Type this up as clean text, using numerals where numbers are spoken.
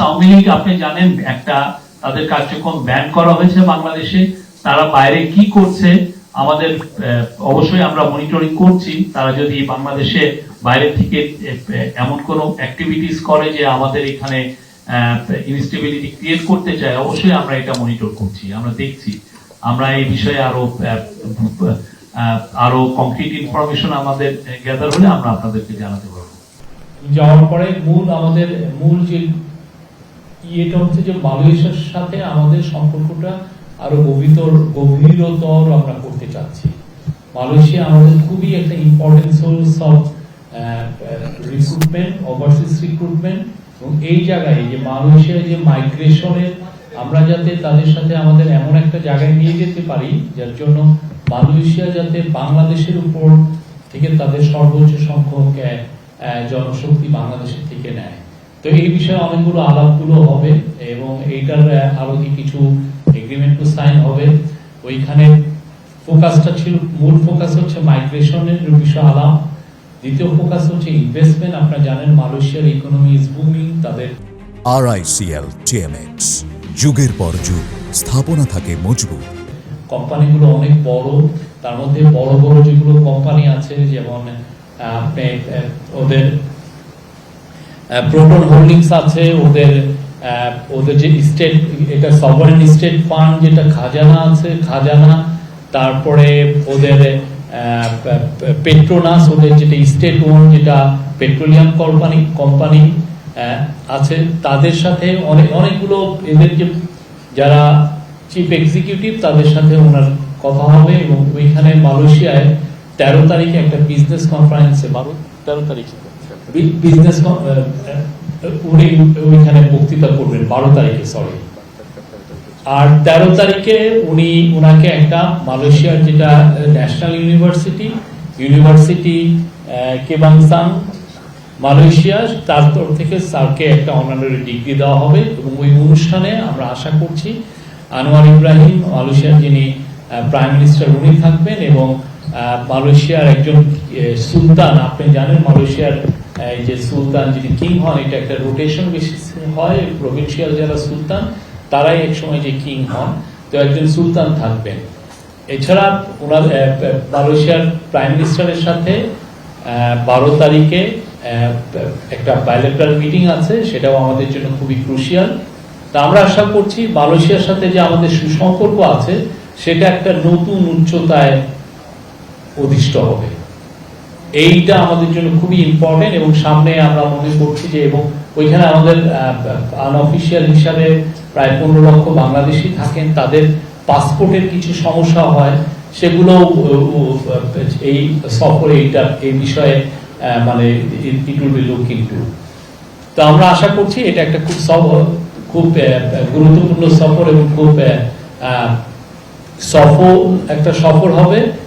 আওয়ামী লীগ আপনি জানেন একটা তাদের কার্যক্রম ব্যান করা হয়েছে বাংলাদেশে। তারা বাইরে কি করছে আমাদের অবশ্যই আমরা মনিটরিং করছি। তারা যদি বাংলাদেশে বাইরে থেকে এমন কোন অ্যাক্টিভিটিস করে যে আমাদের এখানে ইনস্টেবিলিটি ক্রিয়েট করতে চায়, অবশ্যই আমরা এটা মনিটর করছি, আমরা দেখছি। আমরা এই বিষয়ে আরো কংক্রিট ইনফরমেশন আমাদের গ্যাদার হলে আমরা আপনাদেরকে জানাতে পারবো। যাওয়ার পরে আমাদের মূল যে ইয়েটা হচ্ছে যে মালয়েশিয়ার সাথে আমাদের সম্পর্কটা আরো গভীরতর আমরা করতে চাচ্ছি। মালয়েশিয়া আমাদের খুবই একটা important source of recruitment, overseas recruitment, এবং এই জায়গায় যে মালয়েশিয়ার যে মাইগ্রেশনের আমরা যাতে তাদের সাথে আমাদের এমন একটা জায়গায় নিয়ে যেতে পারি যার জন্য মালয়েশিয়া যাতে বাংলাদেশের উপর থেকে তাদের সর্বোচ্চ সংখ্যক জনশক্তি বাংলাদেশের থেকে নেয়। তো এই বিষয়ে অনেকগুলো আলাপগুলো হবে এবং এইটার আরো কিছু এগ্রিমেন্টও সাইন হবে। ওইখানে ফোকাসটা ছিল, মূল ফোকাস হচ্ছে মাইগ্রেশনের বিষয়ে আলাপ। দ্বিতীয় ফোকাস হচ্ছে ইনভেস্টমেন্ট। আপনারা জানেন মালয়েশিয়ার ইকোনমি ইজ বুমিং। তাদের RICL TMX যুগের পর যুগ স্থাপনা থাকে মজবুত। কোম্পানিগুলো অনেক বড়, তার মধ্যে বড় বড় যেগুলো কোম্পানি আছে যেমন ওদের প্রোটন হোল্ডিংস আছে, ওদের যে স্টেট, এটা সভারেন স্টেট ফান্ড যেটা খাজানা আছে, খাজানা, তারপরে ওদের পেট্রোনাস, ওদের যেটা স্টেট ওন যেটা পেট্রোলিয়াম কোম্পানি আছে, তাদের সাথে অনেকগুলো এদের যে যারা চিফ এক্সিকিউটিভ তাদের সাথে ওনার কথা হবে। এবং ওইখানে মালয়েশিয়ায় 13 তারিখে একটা বিজনেস কনফারেন্সে 13 তারিখে বিজনেস উনি ওইখানে বক্তৃতা করবেন 12 তারিখে, সরি। আর 13 তারিখে উনাকে একটা মালয়েশিয়ার যেটা ন্যাশনাল ইউনিভার্সিটি কেবাংসাং মালয়েশিয়া, তার তরফ থেকে স্যারকে একটা অনারারি ডিগ্রি দেওয়া হবে। এবং ওই অনুষ্ঠানে আমরা আশা করছি আনোয়ার ইব্রাহিম, মালয়েশিয়ার যিনি প্রাইম মিনিস্টার, উনি থাকবেন এবং মালয়েশিয়ার একজন সুলতান, আপনি জানেন মালয়েশিয়ার যে সুলতান যিনি কিং হন, এটা একটা রোটেশন বেসিস হয়, প্রভিন্সিয়াল যারা সুলতান তারাই এক সময় যে কিং হন, তো একজন সুলতান থাকবেন। এছাড়া ওনার মালয়েশিয়ার প্রাইম মিনিস্টারের সাথে 12 তারিখে একটা বাইলেটারাল মিটিং আছে, সেটাও আমাদের জন্য খুবই ক্রুশিয়াল। তা আমরা আশা করছি মালয়েশিয়ার সাথে যে আমাদের সুসম্পর্ক আছে সেটা একটা নতুন উচ্চতায় অধিষ্ঠ হবে। এইটা আমাদের জন্য খুবই ইম্পর্টেন্ট। এবং সামনে আমরা মনে করছি যে, এবং ওইখানে আমাদের আনঅফিসিয়াল হিসাবে প্রায় 15 লক্ষ বাংলাদেশি থাকেন, তাদের পাসপোর্টের কিছু সমস্যা হয়, সেগুলো এই সফরে এই বিষয়ে মানে it will be look into. তো আমরা আশা করছি এটা একটা খুব গুরুত্বপূর্ণ সফর এবং খুব একটা সফর হবে।